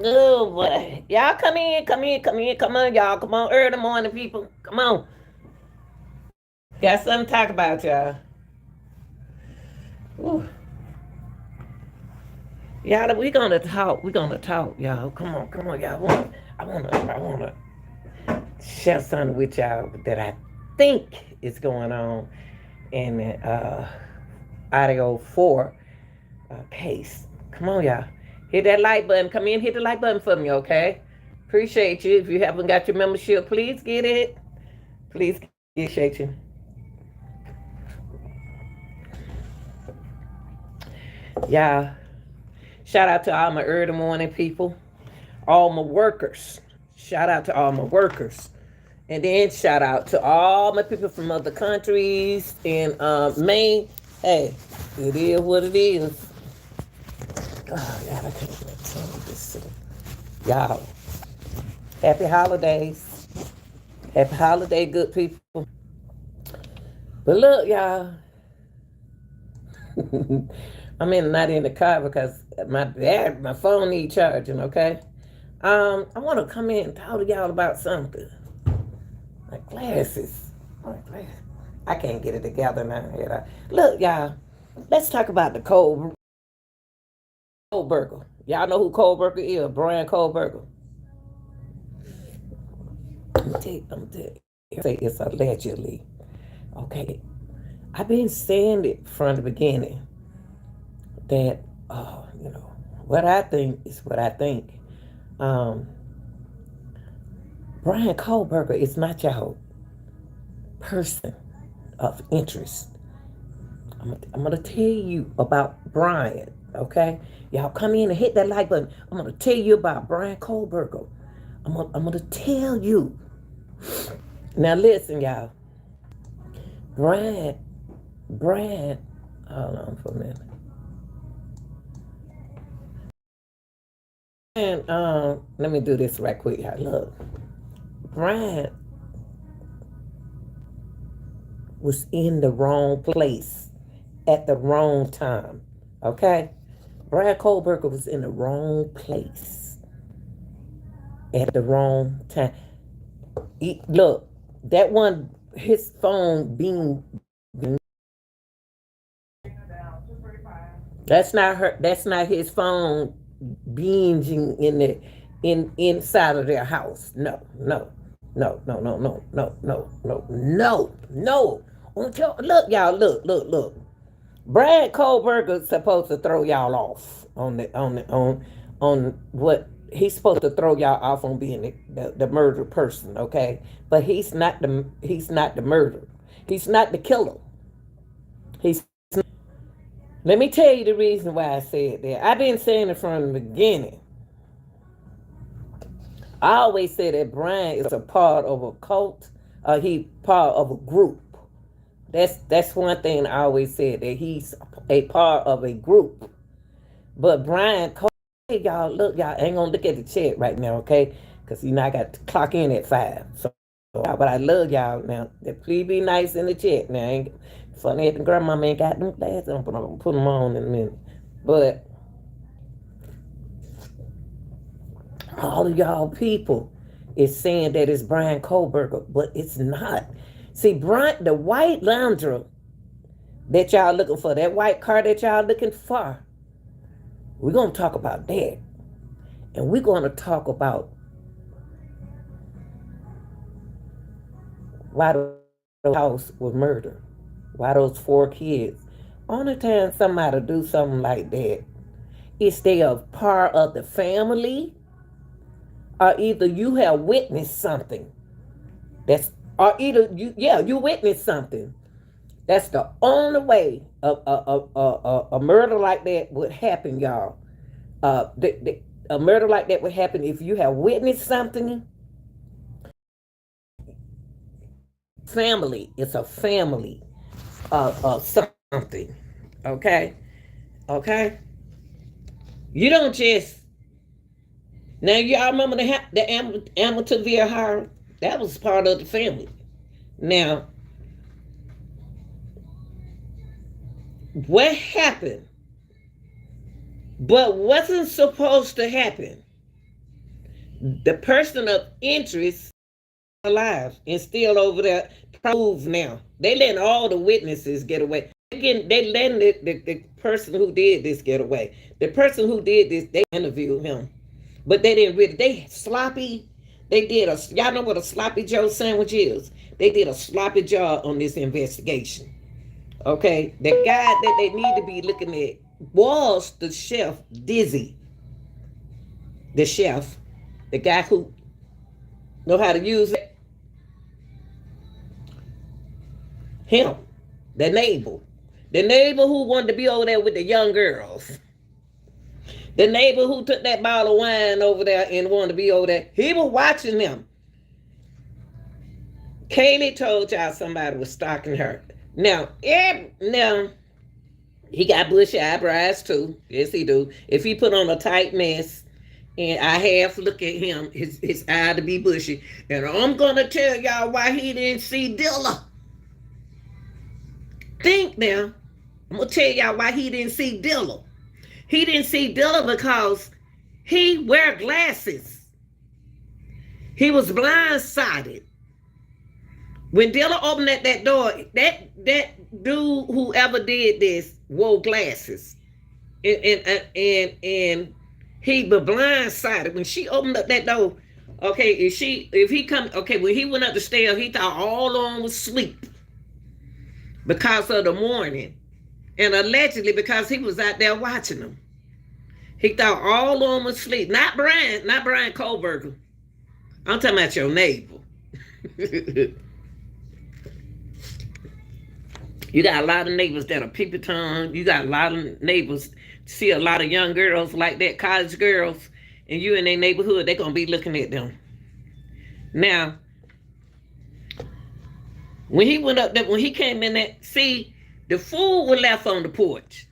Oh boy. Y'all come in, come in, come in, come on, y'all. Come on, early morning people. Come on. Got something to talk about, y'all. Ooh. Y'all, we gonna talk. We gonna talk, y'all. Come on, y'all. I wanna share something with y'all that I think is going on in the audio 4 case. Come on, y'all. Hit that like button. Come in, hit the like button for me, okay? Appreciate you. If you haven't got your membership, please get it. Please appreciate you. Y'all, shout out to all my early morning people, all my workers. Shout out to all my workers. And then shout out to all my people from other countries in Maine. Hey, it is what it is. Oh, God, I can't wait to this. Y'all, happy holidays. Happy holiday, good people. But look, y'all, not in the car because my phone needs charging, okay? I want to come in and talk to y'all about something. My glasses. My glasses. I can't get it together now. Look, y'all, let's talk about the Kohberger. Y'all know who Kohberger is? Bryan Kohberger. I'm gonna tell you. Say it's allegedly. Okay. I've been saying it from the beginning that, you know, what I think is what I think. Um, Bryan Kohberger is not your person of interest. I'm gonna tell you about Bryan, okay? Y'all come in and hit that like button. I'm gonna tell you about Bryan Kohberger. I'm gonna tell you. Now listen, y'all. Bryan, Bryan, hold on for a minute. And let me do this right quick, y'all. Look, Bryan was in the wrong place at the wrong time. Okay? Bryan Kohberger was in the wrong place at the wrong time. Look, that one, his phone being. That's not her. That's not his phone beinging in the inside of their house. No, no, no, no, no, no, no, no, no, no, no. Look, y'all. Look. Brad Kohlberger's supposed to throw y'all off on what he's supposed to throw y'all off on being the murdered person, okay? But he's not the murderer. He's not the killer. He's Let me tell you the reason why I said that. I've been saying it from the beginning. I always say that Bryan is a part of a cult. He part of a group. That's one thing I always said, that he's a part of a group. But Bryan, hey, y'all, look, y'all ain't gonna look at the chat right now, okay? Because you know I got to clock in at 5. So, but I love y'all now. Please be nice in the chat now. Ain't funny that the grandmama ain't got them glasses on, but I'm gonna put them on in a minute. But all of y'all people is saying that it's Bryan Kohberger, but it's not. See, Bryan, the white Landra that y'all looking for, that white car that y'all looking for, we're gonna talk about that. And we're gonna talk about why the house was murdered. Why those 4 kids. Only time somebody do something like that is they are part of the family, or either you have witnessed something. That's or either you witnessed something. That's the only way a murder like that would happen, y'all. A murder like that would happen if you have witnessed something. Family, it's a family of something. Okay, okay. You don't just now. Y'all remember the Amityville horror? That was part of the family. Now, what happened? But wasn't supposed to happen. The person of interest alive and still over there prove now. They letting all the witnesses get away. Again, they letting the person who did this get away. The person who did this, they interviewed him. But they didn't really, they sloppy. They did a, y'all know what a sloppy Joe sandwich is? They did a sloppy job on this investigation. Okay? The guy that they need to be looking at was the chef, Dizzy. The chef. The guy who know how to use it. Him. The neighbor. The neighbor who wanted to be over there with the young girls. The neighbor who took that bottle of wine over there and wanted to be over there. He was watching them. Kaylee told y'all somebody was stalking her. Now, he got bushy eyebrows too. Yes, he do. If he put on a tight mess, and I half look at him, his eye to be bushy. And I'm gonna tell y'all why he didn't see Dilla. Think now. I'm gonna tell y'all why he didn't see Dilla. He didn't see Dilla because he wear glasses. He was blindsided. When Dilla opened that door, that dude, whoever did this, wore glasses. And he was blindsided. When she opened up that door, okay, if he come, okay, when he went up the stairs, he thought all on was asleep because of the morning. And allegedly because he was out there watching them. He thought all on was asleep. Not Bryan Kohberger. I'm talking about your neighbor. You got a lot of neighbors that are peeping tongue. You got a lot of neighbors, see a lot of young girls like that, college girls, and you in their neighborhood, they're going to be looking at them. Now, when he went up there, when he came in there, see, the food was left on the porch.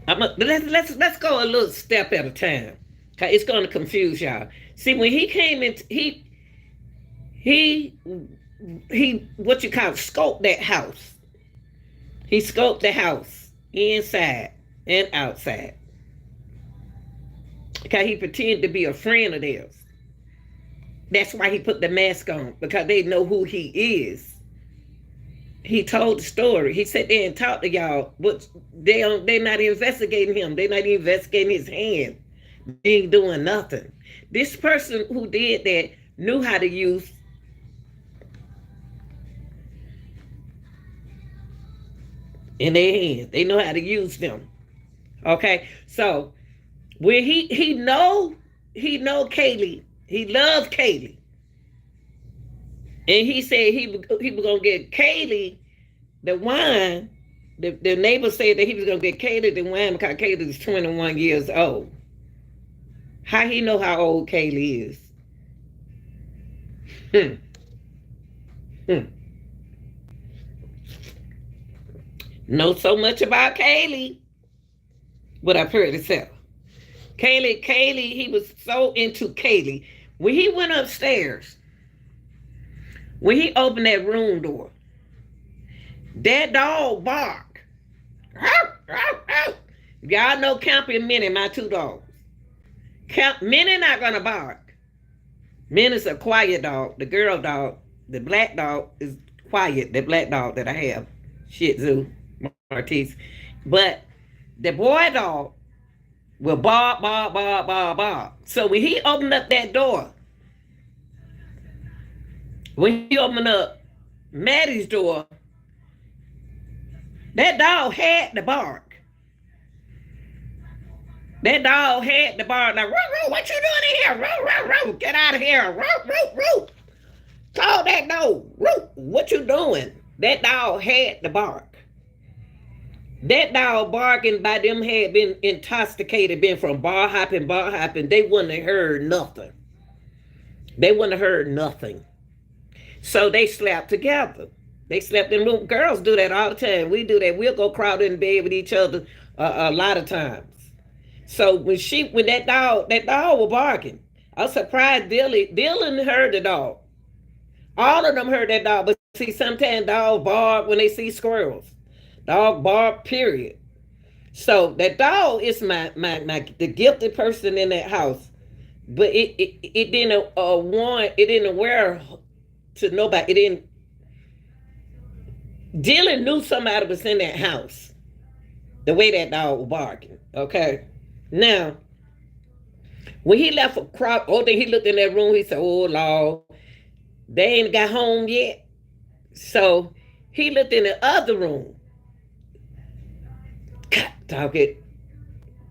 Let's go a little step at a time. Cause it's going to confuse y'all. See, when he came in, he what you call it, scoped that house. He scoped the house inside and outside. Because he pretended to be a friend of theirs. That's why he put the mask on, because they know who he is. He told the story. He sat there and talked to y'all, but they're not investigating him. They're not investigating his hand. They ain't doing nothing. This person who did that knew how to use in their hands. They know how to use them. Okay, so when he know Kaylee, he loved Kaylee, and he said he was gonna get Kaylee the wine. The neighbor said that he was gonna get Kaylee the wine because Kaylee is 21 years old. How he know how old Kaylee is? Know so much about Kaylee. What I've heard itself. Kaylee, he was so into Kaylee. When he went upstairs, when he opened that room door, that dog barked. Y'all know Campy and Minnie, my two dogs. Minnie not gonna bark. Minnie's a quiet dog. The girl dog, the black dog is quiet. The black dog that I have, Shih Tzu, Maltese. But the boy dog will bark, bark, bark, bark, bark. So when he opened up that door, when he opened up Maddie's door, that dog had to bark. That dog had to bark. Like, what you doing in here? Get out of here. Call that dog. What you doing? That dog had to bark. That dog barking by them had been intoxicated, been from bar hopping. They wouldn't have heard nothing. So they slept together. They slept in room. Girls do that all the time. We do that. We'll go crowd in bed with each other a lot of times. So when that dog was barking, I was surprised Dylan heard the dog. All of them heard that dog, but see, sometimes dogs bark when they see squirrels. Dog bark, period. So that dog is the gifted person in that house but it didn't warn. It didn't aware to nobody. It didn't. Dylan knew somebody was in that house. The way that dog was barking. Okay. Now, when he left across, then he looked in that room. He said, "Oh Lord, they ain't got home yet." So he looked in the other room. God, dog, it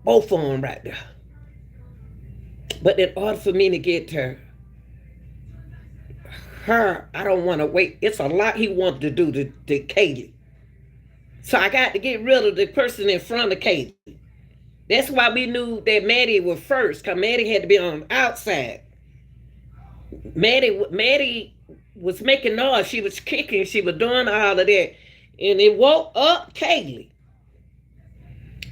both of them right there. But in order for me to get to her, I don't want to wait. It's a lot he wanted to do to Kaylee. So I got to get rid of the person in front of Kaylee. That's why we knew that Maddie was first, because Maddie had to be on the outside. Maddie was making noise. She was kicking. She was doing all of that. And it woke up Kaylee.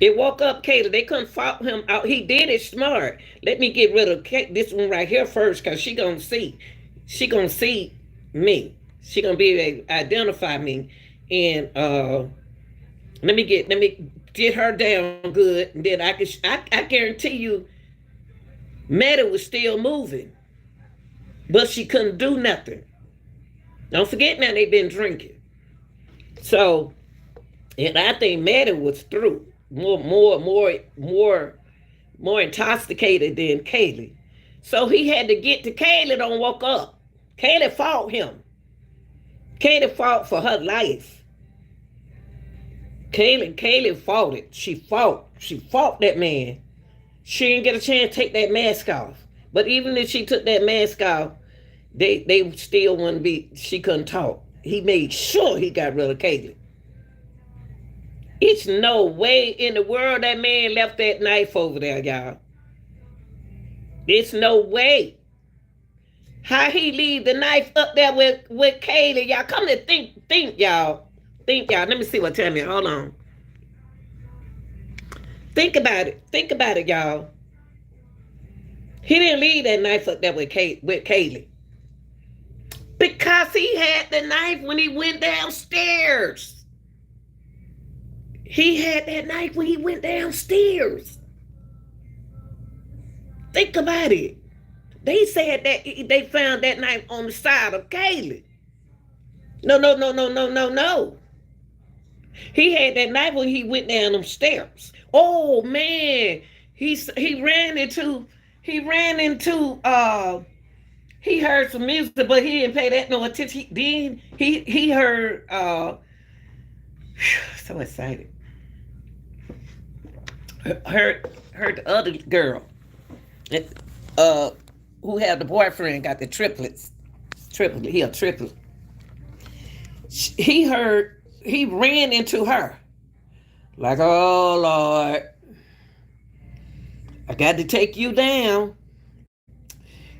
It woke up Kaylee. They couldn't fault him out. He did it smart. Let me get rid of this one right here first, because she gonna see. She gonna see me. She gonna be able to identify me. And let me get her down good. And then I guarantee you, Maddie was still moving. But she couldn't do nothing. Don't forget now they been drinking. So, and I think Maddie was through. More intoxicated than Kaylee. So he had to get to Kaylee. Don't woke up. Kaylee fought him. Kaylee fought for her life. Kaylee fought it. She fought that man. She didn't get a chance to take that mask off. But even if she took that mask off, they still wouldn't be. She couldn't talk. He made sure he got rid of Kaylee. It's no way in the world that man left that knife over there, y'all. It's no way. How he leave the knife up there with Kaylee? Y'all come to think, y'all. Think, y'all. Let me see what tell me. Hold on. Think about it. Think about it, y'all. He didn't leave that knife up there with Kaylee. Because he had the knife when he went downstairs. He had that knife when he went downstairs. Think about it. They said that they found that knife on the side of Kaylee. No. He had that knife when he went down them steps. Oh man, he ran into he heard some music, but he didn't pay that no attention. He heard so excited. Heard the other girl who had the boyfriend got the triplets. He a triplet. He ran into her. Like, oh Lord, I got to take you down.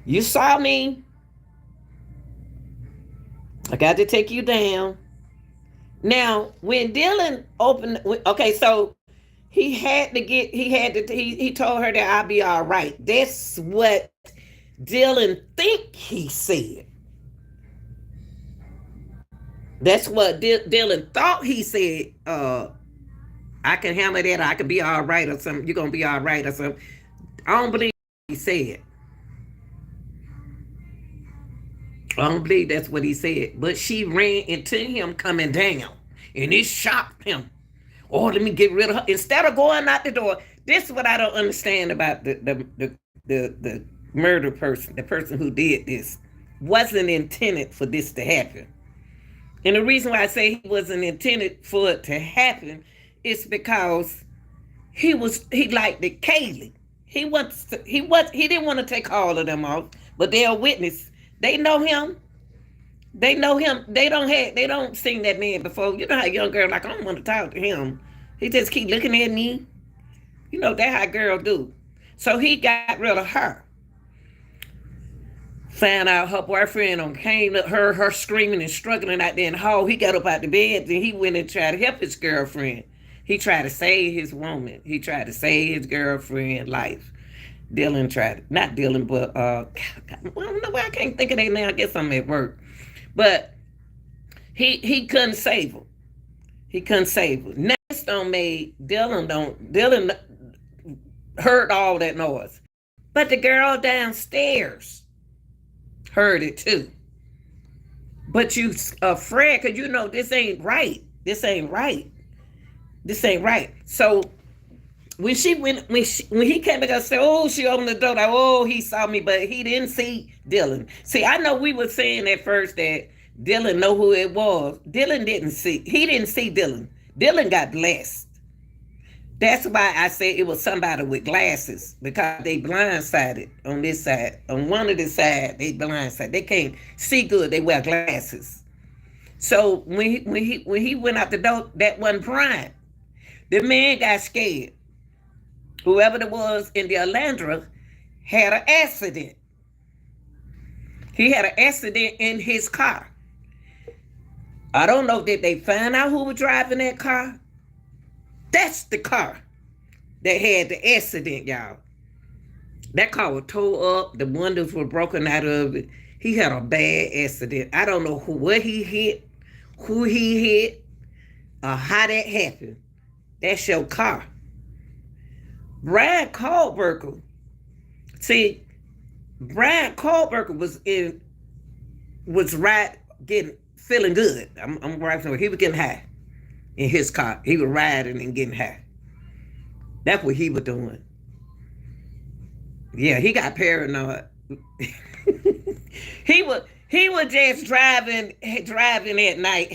You saw me. I got to take you down. Now, when Dylan opened, okay, so he told her that I'll be all right. That's what Dylan think he said. That's what Dylan thought he said. I can handle that, or I can be all right, or something. You're going to be all right, or something. I don't believe he said. I don't believe that's what he said. But she ran into him coming down, and it shocked him. Oh, let me get rid of her. Instead of going out the door, this is what I don't understand about the murder person, the person who did this. Wasn't intended for this to happen. And the reason why I say he wasn't intended for it to happen is because he liked the Kaylee. He didn't want to take all of them off, but they're witness. They know him. They know him. They don't seen that man before. You know how young girl like, I don't want to talk to him. He just keep looking at me. You know that how girls do. So he got rid of her. Found out her boyfriend came up, her screaming and struggling out there in the hall. He got up out the bed, then he went and tried to help his girlfriend. He tried to save his woman. He tried to save his girlfriend's life. Dylan tried, not Dylan, but I don't know why I can't think of that now. I guess I'm at work. But he couldn't save her. He couldn't save her. Next on made Dylan heard all that noise. But the girl downstairs heard it too. But you afraid because you know this ain't right. This ain't right. This ain't right. So when he came back and said, "Oh, she opened the door," like, "Oh, he saw me," but he didn't see Dylan. See, I know we were saying at first that Dylan know who it was. Dylan didn't see. He didn't see Dylan. Dylan got blessed. That's why I said it was somebody with glasses because they blindsided on this side. On one of the side, they blindsided. They can't see good. They wear glasses. So when he went out the door, that wasn't Bryan. The man got scared. Whoever it was in the Alandra had an accident. He had an accident in his car. I don't know, did they find out who was driving that car? That's the car that had the accident, y'all. That car was tore up. The windows were broken out of it. He had a bad accident. I don't know what he hit, who he hit, or how that happened. That's your car. Bryan Kohberger. See, Bryan Kohberger was right, feeling good. I'm right from where he was getting high in his car. He was riding and getting high. That's what he was doing. Yeah, he got paranoid. He was just driving at night,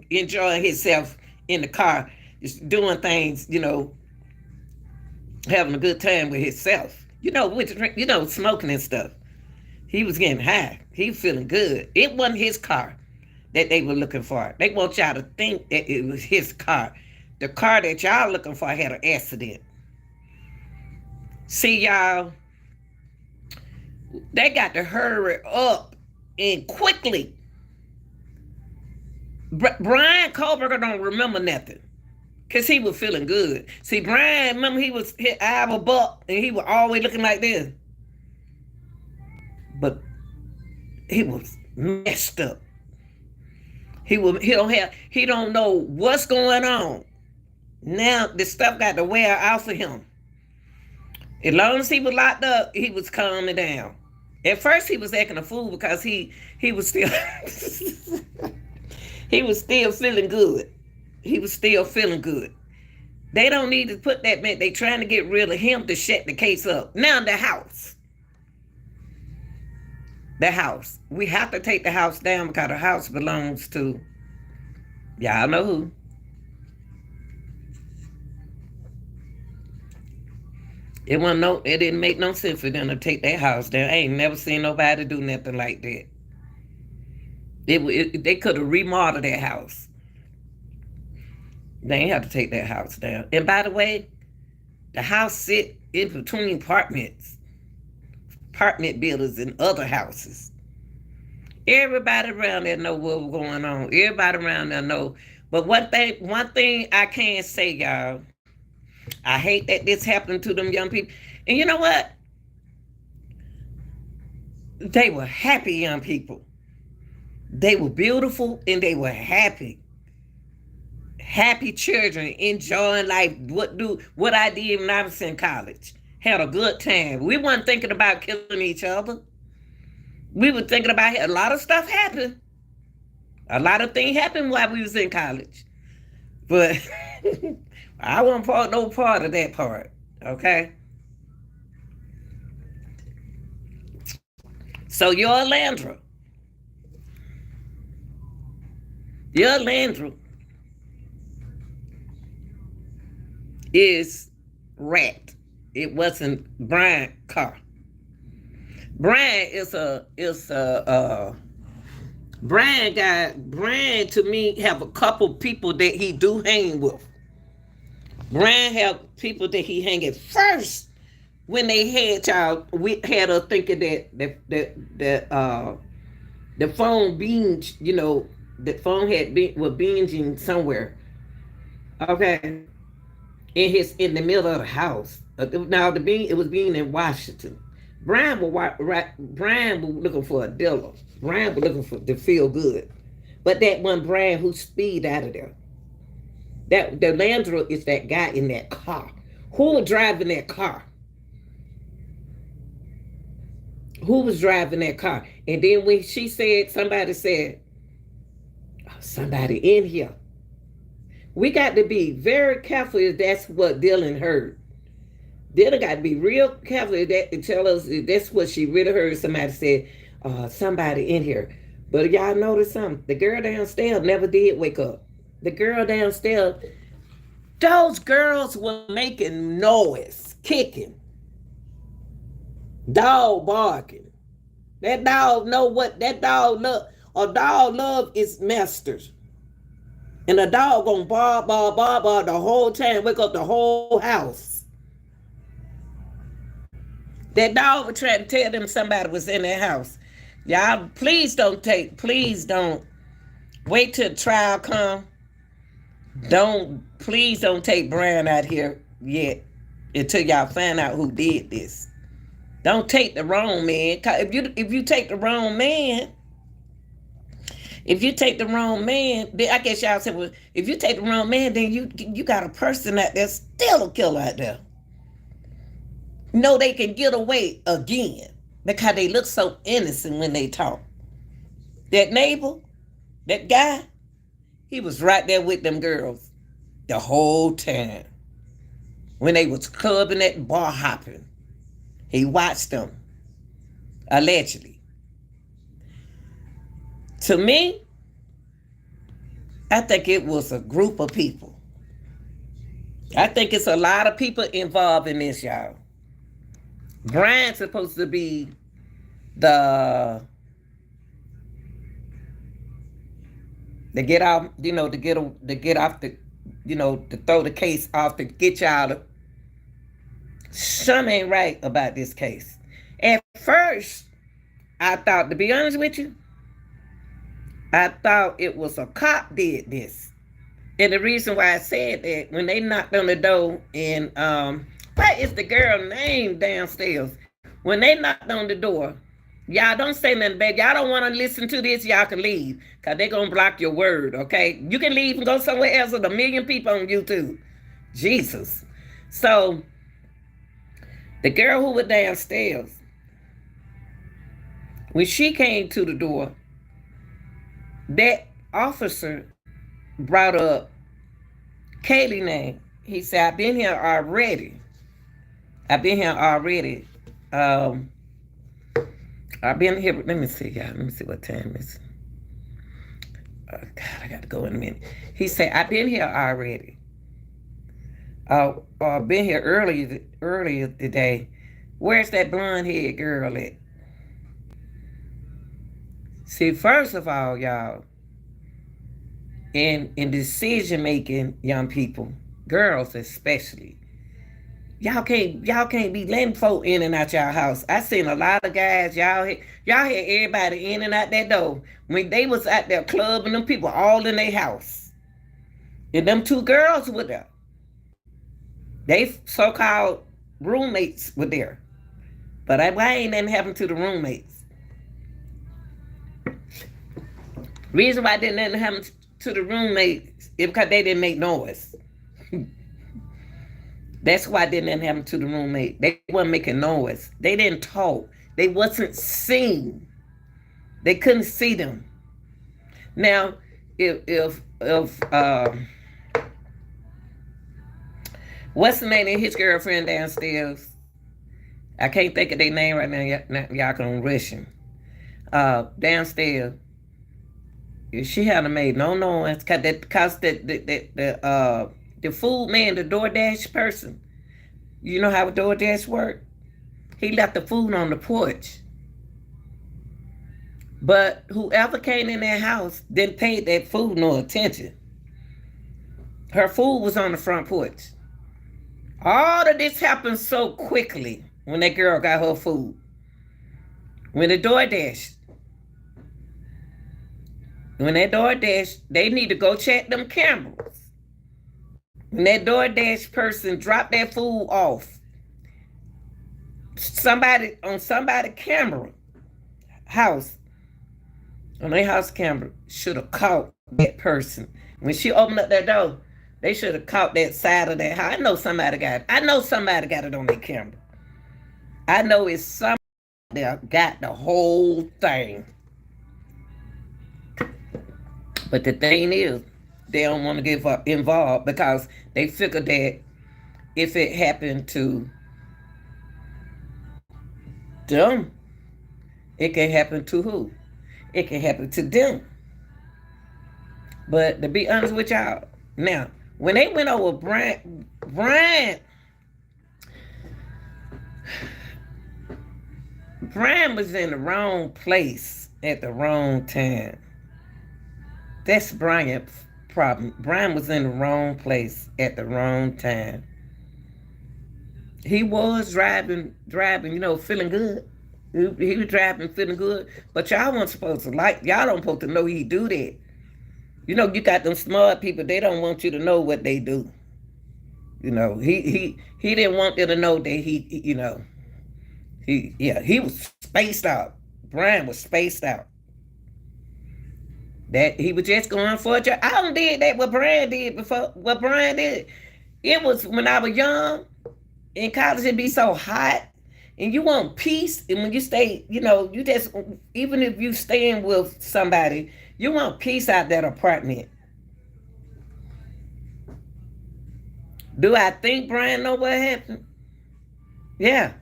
enjoying himself in the car, just doing things, having a good time with himself. Smoking and stuff. He was getting high. He was feeling good. It wasn't his car that they were looking for. They want y'all to think that it was his car. The car that y'all looking for had an accident. See, y'all, they got to hurry up and quickly. Bryan Kohberger don't remember nothing because he was feeling good. See, Bryan, remember he was hit Iowa buck and he was always looking like this. But he was messed up. He don't know what's going on. Now the stuff got to wear off of him. As long as he was locked up, he was calming down. At first he was acting a fool because he was still he was still feeling good. He was still feeling good. They don't need to put that man. They trying to get rid of him to shut the case up. Now the house. The house. We have to take the house down because the house belongs to, y'all know who. It didn't make no sense for them to take that house down. I ain't never seen nobody do nothing like that. They could have remodeled that house. They ain't have to take that house down. And by the way, the house sit in between apartment buildings and other houses. Everybody around there know what was going on. Everybody around there know. But one thing I can say, y'all, I hate that this happened to them young people. And you know what? They were happy young people. They were beautiful and they were happy. Happy children, enjoying life. What I did when I was in college. Had a good time. We weren't thinking about killing each other. We were thinking about a lot of stuff happened. A lot of things happened while we was in college. But I wasn't no part of that part. Okay? So your Alandra is wrecked. It wasn't Bryan's car. Bryan to me have a couple people that he do hang with. Bryan have people that he hang at first when they had y'all. We had us thinking that the phone beans, the phone was binging somewhere. Okay, in the middle of the house. Now it was being in Washington. Bryan was looking for a dealer. Bryan was looking to feel good. But that one Bryan who speed out of there. That the Landra is that guy in that car. Who was driving that car? Who was driving that car? And then when she said, somebody said, "Oh, somebody in here." We got to be very careful if that's what Dylan heard. Dylan got to be real careful if that to tell us if that's what she really heard. Somebody said, somebody in here. But y'all notice something? The girl downstairs never did wake up. The girl downstairs, those girls were making noise, kicking, dog barking. That dog know what that dog love. A dog love its masters. And a dog gonna bark, bark, bark, bark the whole time, wake up the whole house. That dog would try to tell them somebody was in their house. Y'all, please don't wait till the trial come. Please don't take Bryan out here yet until y'all find out who did this. Don't take the wrong man. If you take the wrong man, then I guess y'all say, well, if you take the wrong man, then you got a person out there still a killer out there. No, they can get away again because they look so innocent when they talk. That neighbor, that guy, he was right there with them girls the whole time. When they was clubbing at bar hopping, he watched them, allegedly. To me, I think it was a group of people. I think it's a lot of people involved in this, y'all. Bryan's supposed to be the get off, to get off the, to throw the case off, to get y'all. Something ain't right about this case. At first, I thought, to be honest with you, I thought it was a cop did this. And the reason why I said that, when they knocked on the door and what is the girl name downstairs? When they knocked on the door, y'all don't say nothing bad. Y'all don't want to listen to this, y'all can leave. Because they're going to block your word, okay? You can leave and go somewhere else with 1 million people on YouTube. Jesus. So, the girl who was downstairs, when she came to the door, that officer brought up Kaylee's name. He said, I've been here already. I've been here, let me see, y'all. Let me see what time it is. Oh, God, I got to go in a minute. He said, I've been here already. I've been here earlier today. Where's that blonde-haired girl at? See, first of all, y'all, in decision-making, young people, girls especially, y'all can't be letting folk in and out y'all house. I seen a lot of guys, y'all had everybody in and out that door when they was out there clubbing, them people all in their house. And them 2 girls were there. They so-called roommates were there. But why ain't nothing happen to the roommates? Reason why didn't nothing happen to the roommates is because they didn't make noise. That's why didn't happen to the roommate. They weren't making noise. They didn't talk. They wasn't seen. They couldn't see them. Now, if what's the name of his girlfriend downstairs? I can't think of their name right now. Y'all can rush him. Downstairs, she hadn't made no noise because the food man, the DoorDash person, you know how DoorDash work? He left the food on the porch. But whoever came in that house didn't pay that food no attention. Her food was on the front porch. All of this happened so quickly when that girl got her food. When that DoorDash, they need to go check them cameras. When that DoorDash person dropped that food off, somebody camera house, on their house camera, should have caught that person. When she opened up that door, they should have caught that side of that house. I know somebody got it on their camera. I know it's some there got the whole thing. But the thing is, they don't want to get involved because they figure that if it happened to them, it can happen to who? It can happen to them. But to be honest with y'all, now, when they went over Bryan was in the wrong place at the wrong time. That's Bryan's problem. Bryan was in the wrong place at the wrong time. He was driving, feeling good. He was driving, feeling good. But y'all weren't supposed to y'all don't supposed to know he do that. You got them smart people, they don't want you to know what they do. He didn't want them to know that he was spaced out. Bryan was spaced out. That he was just going for a job. I don't did that what Bryan did before. What Bryan did. It was when I was young, in college it'd be so hot. And you want peace. And when you stay, you just, even if you staying with somebody, you want peace out that apartment. Do I think Bryan know what happened? Yeah.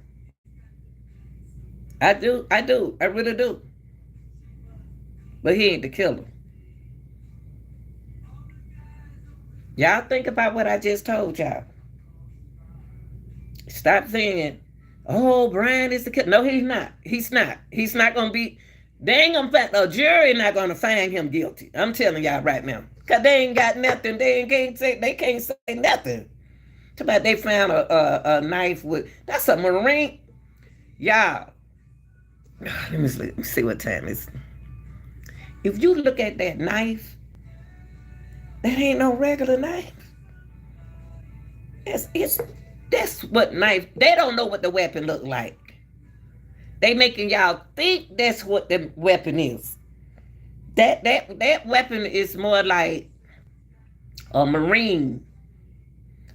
I do. I really do. But he ain't the killer. Y'all think about what I just told y'all. Stop saying, oh, Bryan is the killer. No, he's not. He's not. He's not going to be. They ain't going to find, the jury not going to find him guilty. I'm telling y'all right now. Because they ain't got nothing. They can't say nothing. Too bad they found a knife with, that's a Marine. Y'all. Let me see what time it is. If you look at that knife, that ain't no regular knife. That's what knife, they don't know what the weapon look like. They making y'all think that's what the weapon is. That weapon is more like a Marine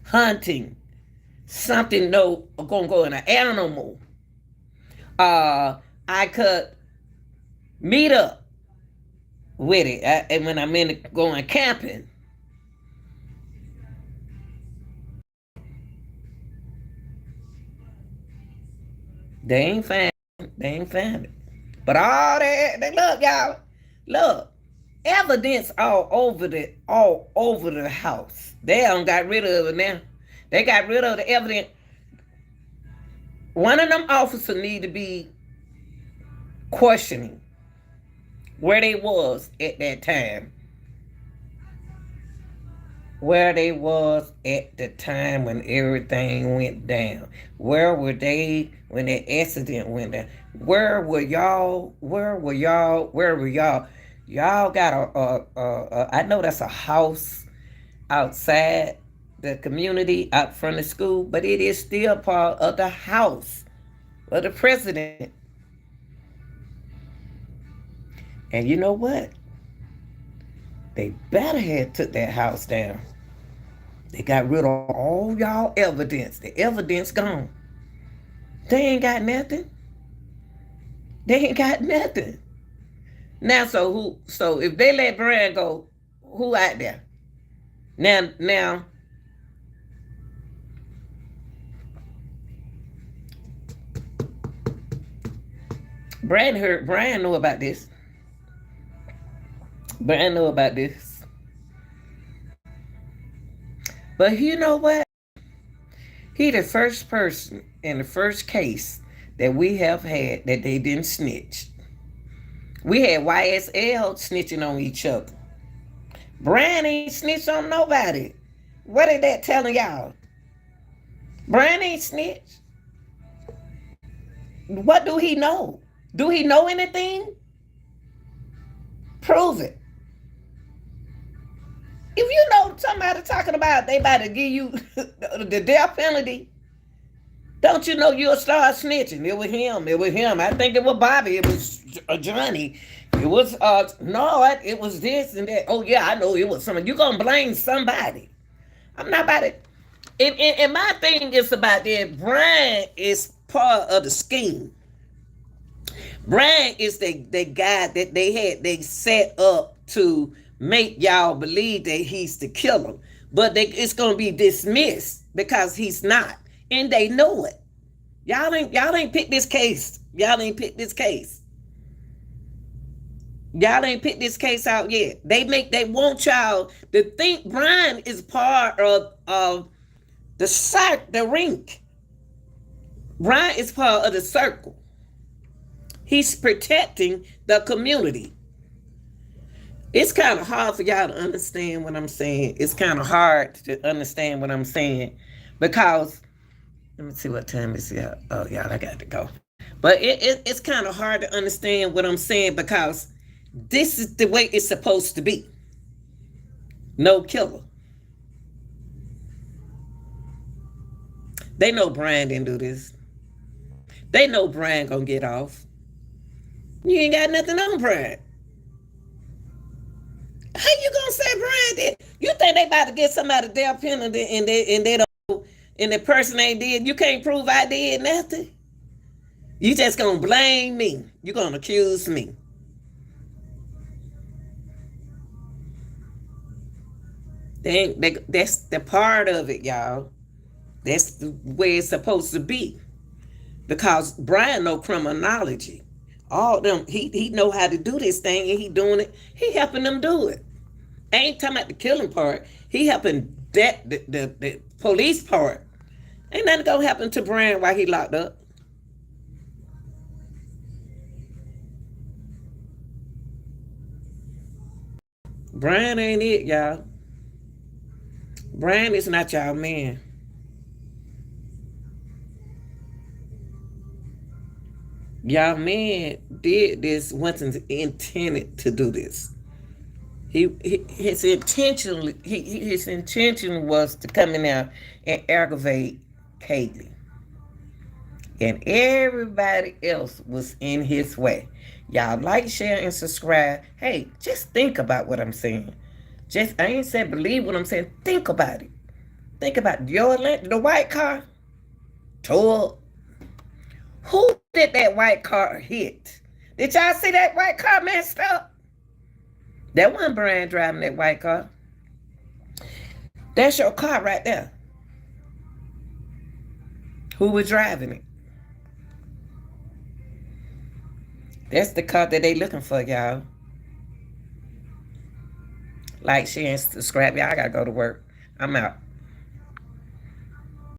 hunting, something gonna go in an animal. I could meet up with it and when I'm going camping. They ain't found it. But all that, look, y'all, look, evidence all over the house. They don't got rid of it now. They got rid of the evidence. One of them officers need to be questioning where they was at that time. Where they was at the time when everything went down. Where were they when that accident went down? Where were y'all? Y'all got I know that's a house outside the community, out front of school, but it is still part of the house of the president. And you know what? They better have took that house down. They got rid of all y'all evidence. The evidence gone. They ain't got nothing. Now, so if they let Bryan go, who out there? Now, Bryan know about this. Bryan know about this. But you know what? He the first person in the first case that we have had that they didn't snitch. We had YSL snitching on each other. Bryan ain't snitched on nobody. What is that telling y'all? Bryan ain't snitched. What do he know? Do he know anything? Prove it. If you know somebody talking about they about to give you the death penalty, don't you know you'll start snitching? It was him. I think it was Bobby. It was Johnny. It was, it was this and that. Oh, yeah, I know it was somebody. You're going to blame somebody. I'm not about it. And my thing is about that. Bryan is part of the scheme. Bryan is the guy that they set up to make y'all believe that he's the killer. But it's gonna be dismissed because he's not. And they know it. Y'all ain't picked this case. Y'all ain't picked this case. Y'all ain't picked this case out yet. They want y'all to think Bryan is part of the rink. Bryan is part of the circle. He's protecting the community. It's kind of hard for y'all to understand what I'm saying. It's kind of hard to understand what I'm saying because let me see what time is it. Oh, y'all, I got to go. But it's kind of hard to understand what I'm saying because this is the way it's supposed to be. No killer. They know Bryan didn't do this. They know Bryan gonna get off. You ain't got nothing on Bryan. How you gonna say Bryan did? You think they about to get somebody death penalty and they don't, and the person ain't did? You can't prove I did nothing. You just gonna blame me. You gonna accuse me. That's the part of it, y'all. That's the way it's supposed to be. Because Bryan know criminology. All them, he know how to do this thing and he doing it. He helping them do it. I ain't talking about the killing part. He helping the police part. Ain't nothing gonna happen to Bryan while he locked up. Bryan ain't it, y'all. Bryan is not y'all man. Y'all man did this, wasn't intended to do this. His intention was to come in there and aggravate Kaylee. And everybody else was in his way. Y'all like, share, and subscribe. Hey, just think about what I'm saying. I ain't said believe what I'm saying. Think about it. Think about the white car tore up. Who did that white car hit? Did y'all see that white car messed up? That wasn't Bryan driving that white car. That's your car right there. Who was driving it? That's the car that they looking for, y'all. Like, share, and subscribe. Y'all, I gotta go to work. I'm out.